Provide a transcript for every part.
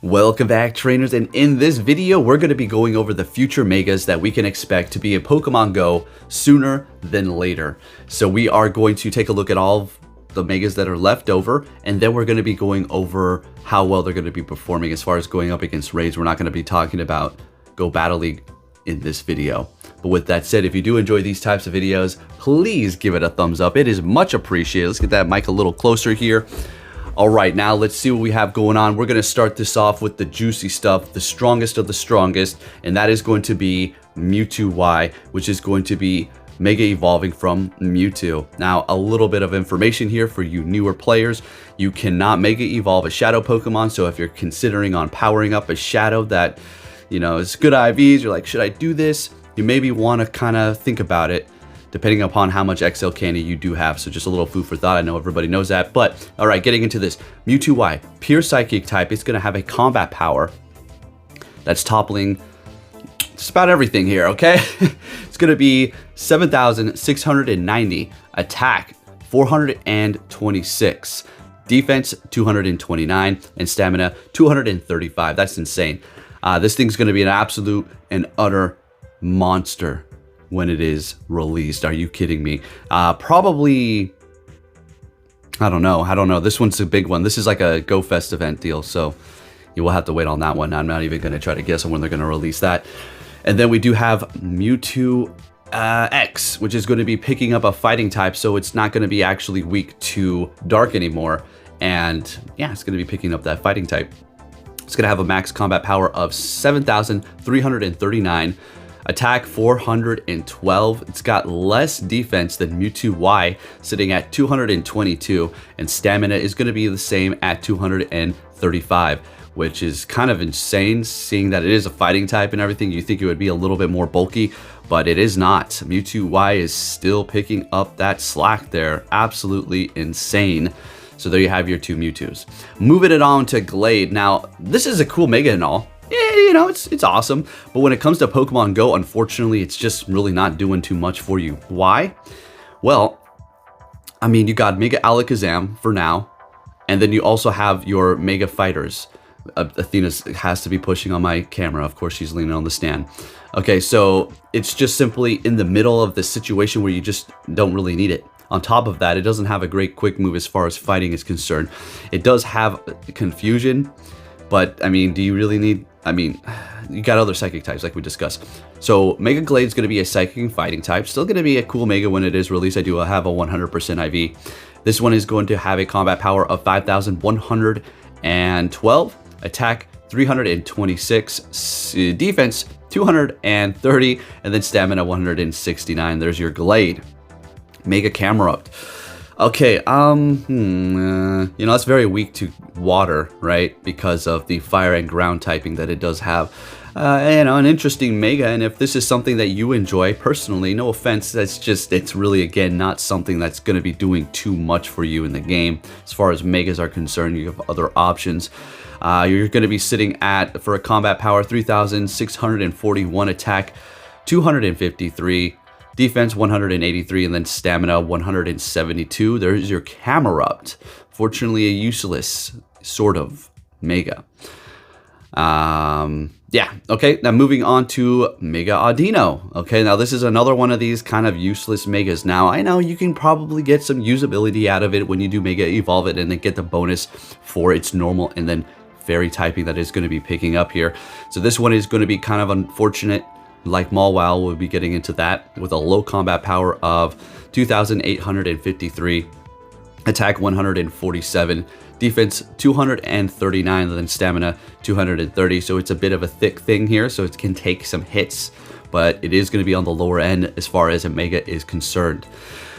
Welcome back, trainers, and in this video we're going to be going over the future megas that we can expect to be in Pokemon Go sooner than later. So we are going to take a look at all of the megas that are left over, and then we're going to be going over how well they're going to be performing as far as going up against raids. We're not going to be talking about Go Battle League in this video. But with that said, if you do enjoy these types of videos, please give it a thumbs up. It is much appreciated. Let's get that mic a little closer here. All right, now let's see what we have going on. We're going to start this off with the juicy stuff, the strongest of the strongest, and that is going to be Mewtwo Y, which is going to be Mega Evolving from Mewtwo. Now, a little bit of information here for you newer players. You cannot Mega Evolve a Shadow Pokemon, so if you're considering on powering up a Shadow that, you know, is good IVs, you're like, should I do this? You maybe want to kind of think about it, depending upon how much XL candy you do have. So just a little food for thought. I know everybody knows that. But all right, getting into this. Mewtwo Y, pure psychic type. It's going to have a combat power that's toppling just about everything here, okay? It's going to be 7,690. Attack, 426. Defense, 229. And stamina, 235. That's insane. This thing's going to be an absolute and utter monster when it is released. Are you kidding me? Probably, I don't know. This one's a big one. This is like a Go Fest event deal, so you will have to wait on that one. I'm not even going to try to guess on when they're going to release that. And then we do have Mewtwo X, which is going to be picking up a fighting type, so it's not going to be actually weak to dark anymore. And yeah, it's going to be picking up that fighting type. It's going to have a max combat power of 7,339. Attack 412. It's got less defense than Mewtwo Y, sitting at 222, and stamina is going to be the same at 235, which is kind of insane, seeing that it is a fighting type and everything. You think it would be a little bit more bulky, but it is not. Mewtwo Y is still picking up that slack there. Absolutely insane. So there you have your two Mewtwo's. Moving it on to Glade. Now, this is a cool mega and all. Yeah, you know, it's awesome. But when it comes to Pokemon Go, unfortunately, it's just really not doing too much for you. Why? Well, I mean, you got Mega Alakazam for now, and then you also have your Mega Fighters. Athena has to be pushing on my camera. Of course, she's leaning on the stand. Okay, so it's just simply in the middle of the situation where you just don't really need it. On top of that, it doesn't have a great quick move as far as fighting is concerned. It does have confusion, but I mean, do you really need... I mean, you got other psychic types like we discussed. So Mega Glade is going to be a psychic and fighting type. Still going to be a cool mega when it is released. I do have a 100% IV. This one is going to have a combat power of 5,112. Attack 326. Defense 230. And then stamina 169. There's your Glade. Mega Camerupt. Okay, you know, it's very weak to water, right? Because of the fire and ground typing that it does have. You know, an interesting mega, and if this is something that you enjoy personally, no offense, it's really, again, not something that's going to be doing too much for you in the game. As far as megas are concerned, you have other options. You're going to be sitting at, for a combat power, 3,641, attack 253. Defense 183, and then stamina 172. There's your Camerupt. Fortunately, a useless sort of mega. Yeah, okay, now moving on to Mega Audino. Okay, now this is another one of these kind of useless megas. Now, I know you can probably get some usability out of it when you do Mega Evolve it and then get the bonus for its normal and then fairy typing that is going to be picking up here. So this one is going to be kind of unfortunate. Like Mawile, we'll be getting into that with a low combat power of 2,853, attack 147, defense 239, and then stamina 230. So it's a bit of a thick thing here, so it can take some hits, but it is going to be on the lower end as far as a mega is concerned.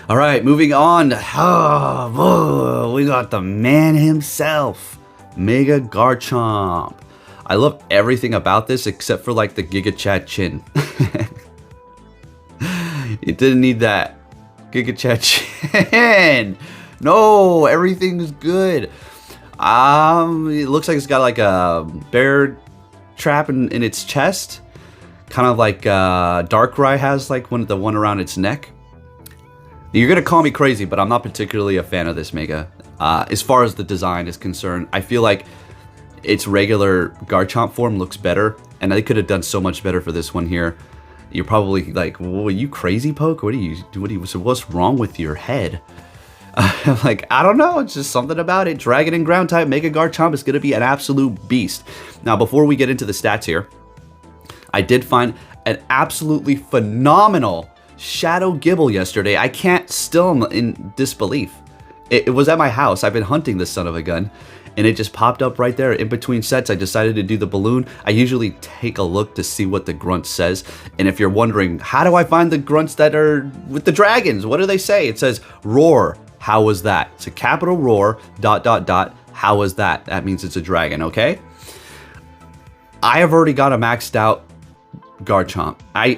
All right, moving on. Oh, we got the man himself, Mega Garchomp. I love everything about this except for like the Giga Chad chin. It didn't need that. Giga Chad chin. No, everything's good. It looks like it's got like a bear trap in its chest. Kind of like Darkrai has like the one around its neck. You're gonna call me crazy, but I'm not particularly a fan of this mega. As far as the design is concerned, I feel like its regular Garchomp form looks better, and they could have done so much better for this one here. You're probably like, well, are you crazy, Poke? What's wrong with your head? Like, I don't know, it's just something about it. Dragon and ground type Mega Garchomp is going to be an absolute beast. Now, before we get into the stats here, I did find an absolutely phenomenal Shadow Gibble yesterday. I can't still in disbelief. It was at my house. I've been hunting this son of a gun, and it just popped up right there in between sets. I decided to do the balloon. I usually take a look to see what the grunt says. And if you're wondering, how do I find the grunts that are with the dragons? What do they say? It says, roar. How was that? It's a capital roar, ... How was that? That means it's a dragon, okay? I have already got a maxed out Garchomp. I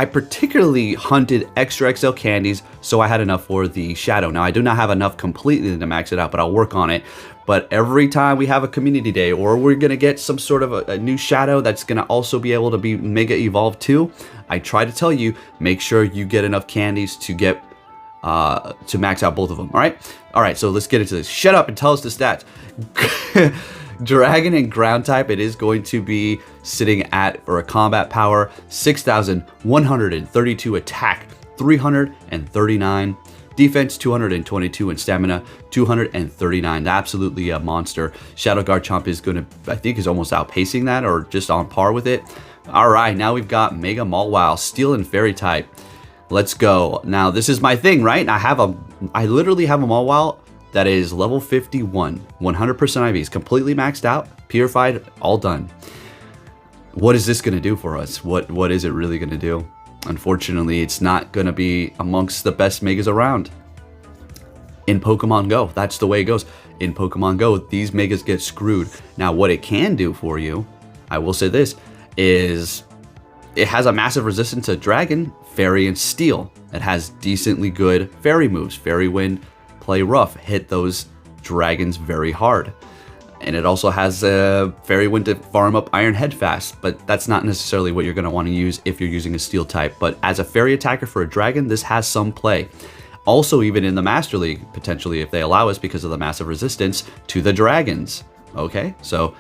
particularly hunted extra XL candies, so I had enough for the Shadow. Now, I do not have enough completely to max it out, but I'll work on it. But every time we have a community day, or we're going to get some sort of a new Shadow that's going to also be able to be Mega Evolved too, I try to tell you, make sure you get enough candies to get to max out both of them. All right, so let's get into this. Shut up and tell us the stats. Dragon and ground type, it is going to be sitting at, for a combat power, 6,132, attack 339, defense 222, and stamina 239. Absolutely a monster. Shadow Garchomp is going to, I think, is almost outpacing that, or just on par with it. All right, now we've got Mega Mawile, steel and fairy type. Let's go. Now, this is my thing, right? I literally have a Mawile that is level 51, 100% IVs, completely maxed out, purified, all done. What is this going to do for us? What is it really going to do? Unfortunately, it's not going to be amongst the best Megas around. In Pokemon Go, that's the way it goes. In Pokemon Go, these Megas get screwed. Now, what it can do for you, I will say this, is it has a massive resistance to Dragon, Fairy, and Steel. It has decently good Fairy moves. Fairy Wind, Play Rough, hit those dragons very hard. And it also has a Fairy Wind to farm up Iron Head fast, but that's not necessarily what you're going to want to use if you're using a Steel type. But as a Fairy attacker for a dragon, this has some play. Also, even in the Master League, potentially, if they allow us, because of the massive resistance to the dragons. Okay, so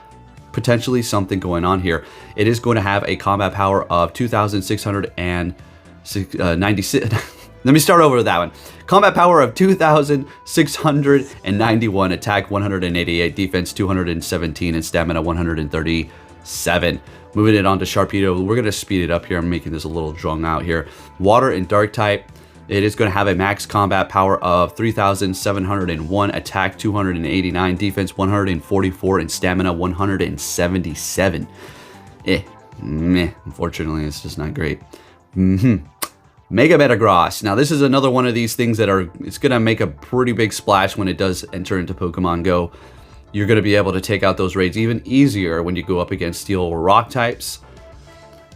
potentially something going on here. It is going to have a combat power of 2,696. Let me start over with that one. Combat power of 2,691, attack 188, defense 217, and stamina 137. Moving it on to Sharpedo, we're going to speed it up here. I'm making this a little drawn out here. Water and dark type, it is going to have a max combat power of 3,701, attack 289, defense 144, and stamina 177. Unfortunately, it's just not great. Mega Metagross. Now, this is another one of these things that it's going to make a pretty big splash when it does enter into Pokemon Go. You're going to be able to take out those raids even easier when you go up against Steel or Rock types.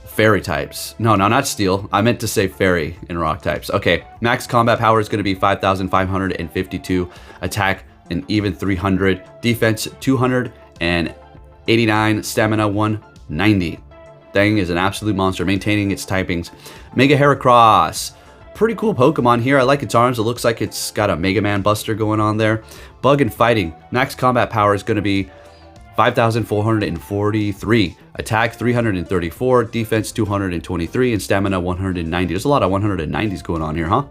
Fairy types. No, not Steel. I meant to say Fairy and Rock types. Okay, max combat power is going to be 5,552. Attack an even 300. Defense 289. Stamina 190. Thing is an absolute monster, maintaining its typings. Mega Heracross. Pretty cool Pokemon here. I like its arms. It looks like it's got a Mega Man Buster going on there. Bug and Fighting. Max combat power is going to be 5,443. Attack 334. Defense 223. And stamina 190. There's a lot of 190s going on here, huh?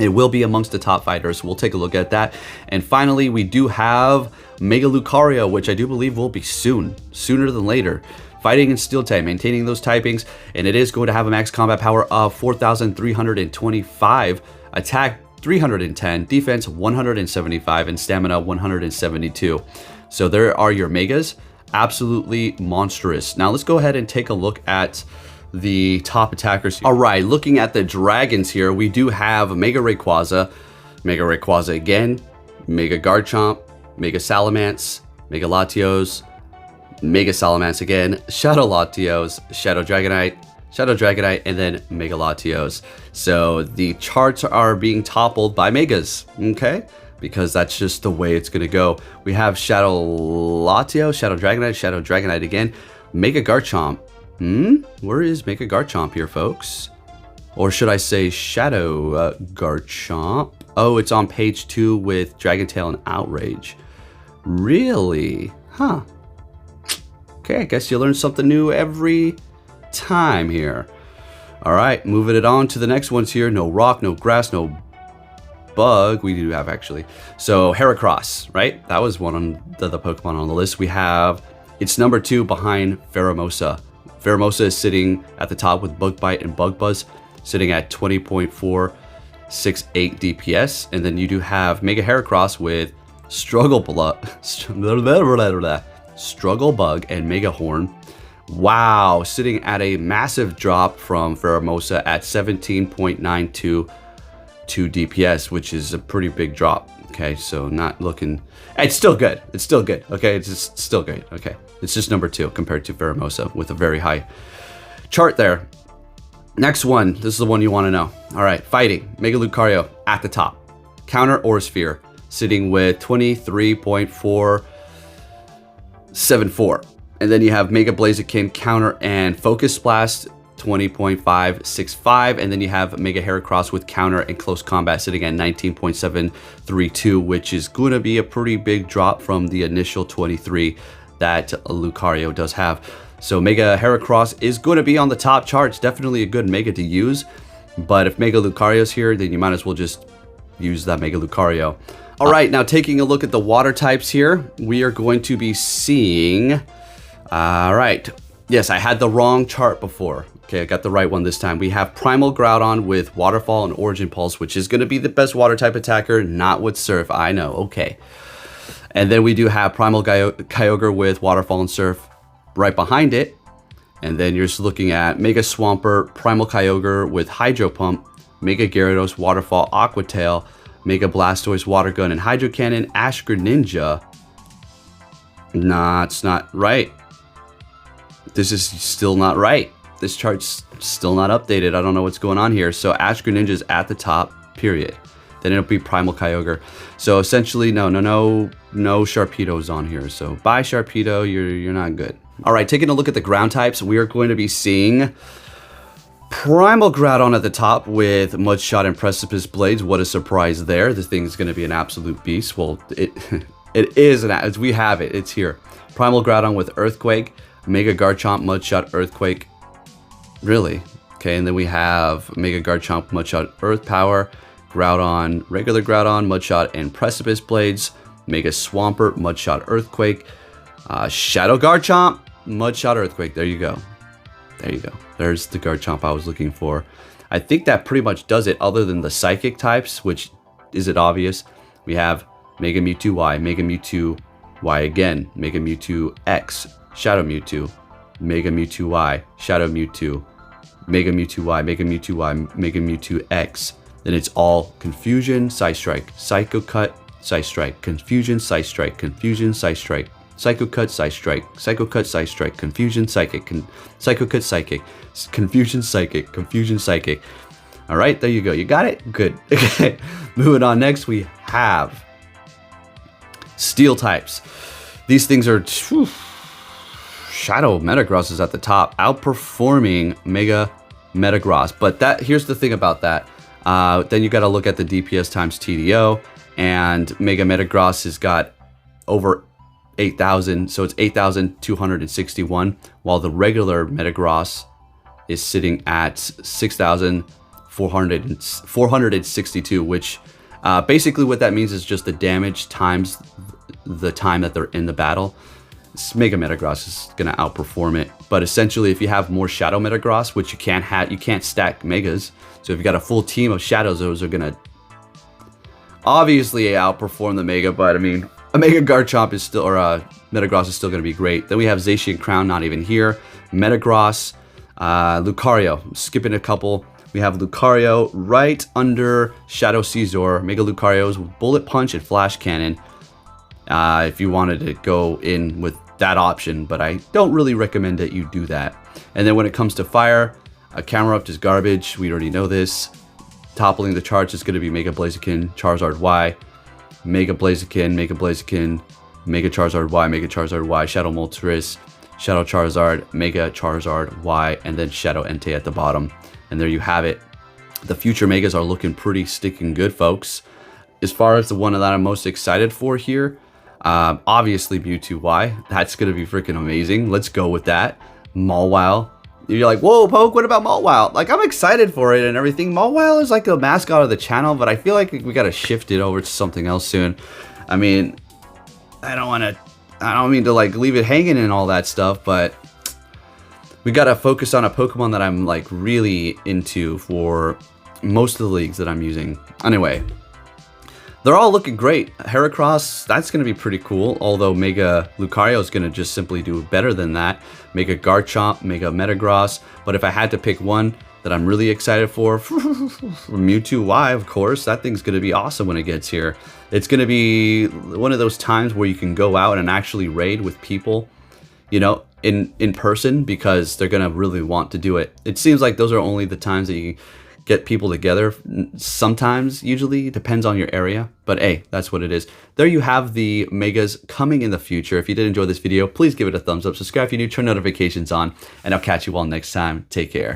It will be amongst the top fighters. We'll take a look at that. And finally, we do have Mega Lucario, which I do believe will be sooner than later. Fighting and Steel type, maintaining those typings, and it is going to have a max combat power of 4,325, attack 310, defense 175, and stamina 172. So there are your Megas. Absolutely monstrous. Now let's go ahead and take a look at the top attackers here. All right, looking at the dragons here, we do have Mega Rayquaza again, Mega Garchomp, Mega Salamence, Mega Latios, Mega Salamence again, Shadow Latios, Shadow Dragonite, and then Mega Latios. So the charts are being toppled by Megas, okay? Because that's just the way it's gonna go. We have Shadow Latios, Shadow Dragonite again, Mega Garchomp. Where is Mega Garchomp here, folks? Or should I say Shadow Garchomp? Oh, it's on page 2 with Dragon Tail and Outrage. Really? Huh. Okay, I guess you learn something new every time here. All right, moving it on to the next ones here. No rock, no grass, no bug. We do have actually. So Heracross, right? That was one on the Pokemon on the list. We have, it's number 2 behind Pheromosa. Pheromosa is sitting at the top with Bug Bite and Bug Buzz, sitting at 20.468 DPS. And then you do have Mega Heracross with Struggle Bug and Mega Horn. Wow, sitting at a massive drop from Pheromosa at 17.922 DPS, which is a pretty big drop. Okay, so not looking, it's still good. It's still good. Okay, it's just still great. Okay, it's just number 2 compared to Pheromosa with a very high chart there. Next one, this is the one you want to know. All right, fighting, Mega Lucario at the top. Counter or Sphere, sitting with 23.474. And then you have Mega Blaziken, Counter, and Focus Blast, 20.565. And then you have Mega Heracross with Counter and Close Combat sitting at 19.732, which is going to be a pretty big drop from the initial 23 that Lucario does have. So Mega Heracross is going to be on the top charts. Definitely a good Mega to use. But if Mega Lucario's here, then you might as well just use that Mega Lucario. All right, now taking a look at the water types here, we are going to be seeing... All right. Yes, I had the wrong chart before. Okay, I got the right one this time. We have Primal Groudon with Waterfall and Origin Pulse, which is going to be the best water type attacker, not with Surf. I know, okay. And then we do have Primal Kyogre with Waterfall and Surf right behind it. And then you're just looking at Mega Swampert, Primal Kyogre with Hydro Pump, Mega Gyarados, Waterfall, Aqua Tail, Mega Blastoise, Water Gun, and Hydro Cannon, Ash Greninja. Nah, it's not right. This is still not right. This chart's still not updated. I don't know what's going on here. So Ash Greninja is at the top, period. Then it'll be Primal Kyogre. So essentially, no Sharpedo's on here. So bye Sharpedo, you're not good. All right, taking a look at the ground types, we are going to be seeing Primal Groudon at the top with Mudshot and Precipice Blades. What a surprise there. This thing's going to be an absolute beast. Well, it is, as we have it. It's here. Primal Groudon with Earthquake, Mega Garchomp, Mudshot, Earthquake. Really? Okay, and then we have Mega Garchomp, Mudshot, Earth Power, Groudon, regular Groudon, Mudshot, and Precipice Blades, Mega Swampert, Mudshot, Earthquake, Shadow Garchomp, Mudshot, Earthquake. There you go. There you go. There's the Garchomp I was looking for. I think that pretty much does it, other than the Psychic types, which is it obvious. We have Mega Mewtwo Y, Mega Mewtwo Y again, Mega Mewtwo X, Shadow Mewtwo, Mega Mewtwo Y, Shadow Mewtwo, Mega Mewtwo Y, Mega Mewtwo Y, Mega Mewtwo X. Then it's all Confusion, Side Strike, Psycho Cut, Side Strike, Confusion, Side Strike, Confusion, Side Strike, Psycho Cut, Side Strike, Psycho Cut, Side Strike, Confusion, Psychic, Psycho Cut, Psychic, Confusion, Psychic, Confusion, Psychic. All right, there you go. You got it? Good. Okay, moving on. Next, we have Steel types. These things are... Whew, Shadow Metagross is at the top, outperforming Mega Metagross. But here's the thing about that. Then you got to look at the DPS times TDO, and Mega Metagross has got over 8,000, so it's 8,261, while the regular Metagross is sitting at 6,462, which basically what that means is just the damage times the time that they're in the battle. Mega Metagross is going to outperform it, but essentially if you have more Shadow Metagross, which you can't stack Megas, so if you got a full team of Shadows, those are going to obviously outperform the Mega, but I mean, a Mega Garchomp is still, or Metagross is still going to be great. Then we have Zacian Crown, not even here, Metagross, Lucario, skipping a couple. We have Lucario right under Shadow Caesar, Mega Lucario's Bullet Punch and Flash Cannon. If you wanted to go in with that option, but I don't really recommend that you do that. And then when it comes to fire, Camerupt is garbage. We already know this. Toppling the charts is going to be Mega Blaziken, Charizard Y, Mega Blaziken, Mega Blaziken, Mega Charizard Y, Mega Charizard Y, Shadow Moltres, Shadow Charizard, Mega Charizard Y, and then Shadow Entei at the bottom. And there you have it. The future Megas are looking pretty sticking good, folks. As far as the one that I'm most excited for here, Obviously Mewtwo Y. That's going to be freaking amazing. Let's go with that. Mawile. You're like, whoa, Poke, what about Mawile? Like, I'm excited for it and everything. Mawile is like a mascot of the channel, but I feel like we got to shift it over to something else soon. I mean, I don't mean to like leave it hanging and all that stuff, but we got to focus on a Pokemon that I'm like really into for most of the leagues that I'm using. Anyway, they're all looking great. Heracross, that's going to be pretty cool, although Mega Lucario is going to just simply do better than that. Mega Garchomp, Mega Metagross, but if I had to pick one that I'm really excited for Mewtwo Y, of course. That thing's going to be awesome when it gets here. It's going to be one of those times where you can go out and actually raid with people, you know, in person, because they're going to really want to do it. It seems like those are only the times that you get people together. Sometimes, usually, it depends on your area, but hey, that's what it is. There you have the Megas coming in the future. If you did enjoy this video, please give it a thumbs up, subscribe if you're new, turn notifications on, and I'll catch you all next time. Take care.